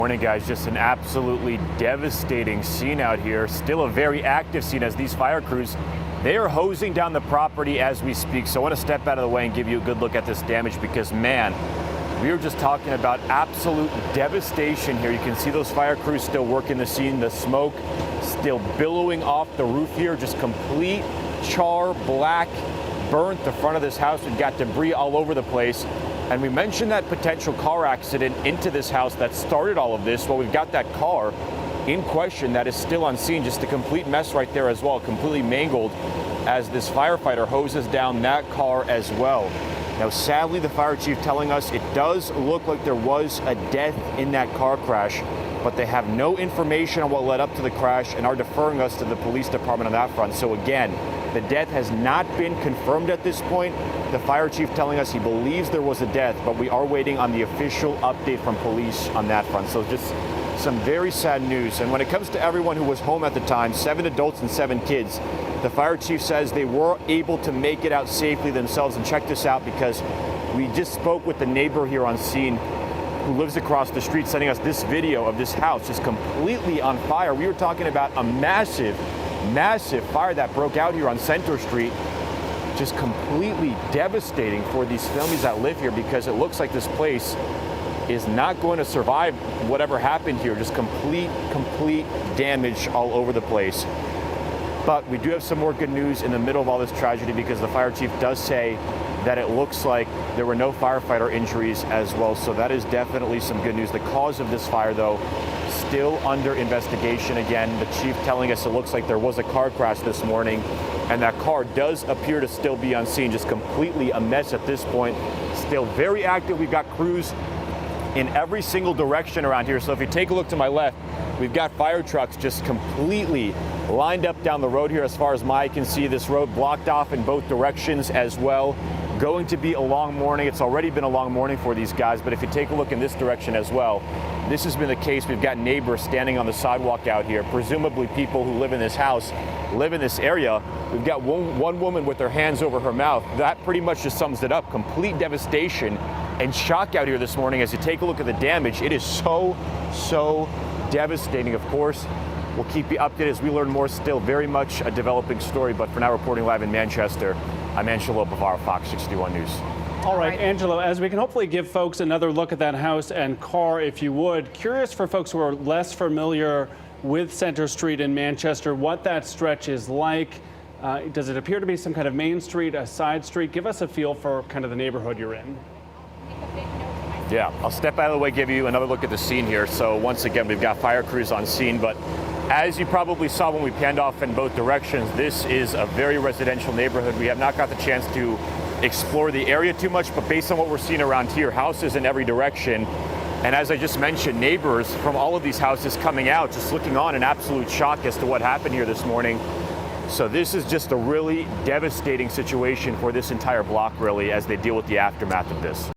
Morning, guys. Just an absolutely devastating scene out here. Still a very active scene as these fire crews, they are hosing down the property as we speak. So I want to step out of the way and give you a good look at this damage because, man, we were just talking about absolute devastation here. You can see those fire crews still working the scene. The smoke still billowing off the roof here. Just complete char, black, burnt the front of this house. We've got debris all over the place. And we mentioned that potential car accident into this house that started all of this. Well, we've got that car in question that is still on scene. Just a complete mess right there as well, completely mangled as this firefighter hoses down that car as well. Now, sadly, the fire chief telling us it does look like there was a death in that car crash, but they have no information on what led up to the crash and are deferring us to the police department on that front. So again, the death has not been confirmed at this point. The fire chief telling us he believes there was a death, but we are waiting on the official update from police on that front. So just some very sad news. And when it comes to everyone who was home at the time, 7 adults and 7 kids, the fire chief says they were able to make it out safely themselves. And check this out, because we just spoke with the neighbor here on scene who lives across the street, sending us this video of this house just completely on fire. We were talking about a massive fire that broke out here on Center Street. Just completely devastating for these families that live here, because it looks like this place is not going to survive whatever happened here. Just complete damage all over the place. But we do have some more good news in the middle of all this tragedy, because the fire chief does say that it looks like there were no firefighter injuries as well. So that is definitely some good news. The cause of this fire, though, still under investigation. Again, the chief telling us it looks like there was a car crash this morning, and that car does appear to still be on scene. Just completely a mess at this point. Still very active. We've got crews in every single direction around here. So if you take a look to my left, we've got fire trucks just completely lined up down the road here. As far as my eye can see, this road blocked off in both directions as well. Going to be a long morning. It's already been a long morning for these guys, but if you take a look in this direction as well, this has been the case. We've got neighbors standing on the sidewalk out here, presumably people who live in this house, live in this area. We've got one woman with her hands over her mouth. That pretty much just sums it up. Complete devastation and shock out here this morning. As you take a look at the damage, it is so devastating. Of course, we'll keep you updated as we learn more. Still very much a developing story, but for now, reporting live in Manchester, I'm Angelo Bavaro, Fox 61 News. All right, Angelo, as we can hopefully give folks another look at that house and car, if you would, curious for folks who are less familiar with Center Street in Manchester, what that stretch is like. Does it appear to be some kind of main street, a side street? Give us a feel for kind of the neighborhood you're in. Yeah, I'll step out of the way, give you another look at the scene here. So once again, we've got fire crews on scene, but as you probably saw when we panned off in both directions, this is a very residential neighborhood. We have not got the chance to explore the area too much, but based on what we're seeing around here, houses in every direction. And as I just mentioned, neighbors from all of these houses coming out, just looking on in absolute shock as to what happened here this morning. So this is just a really devastating situation for this entire block, really, as they deal with the aftermath of this.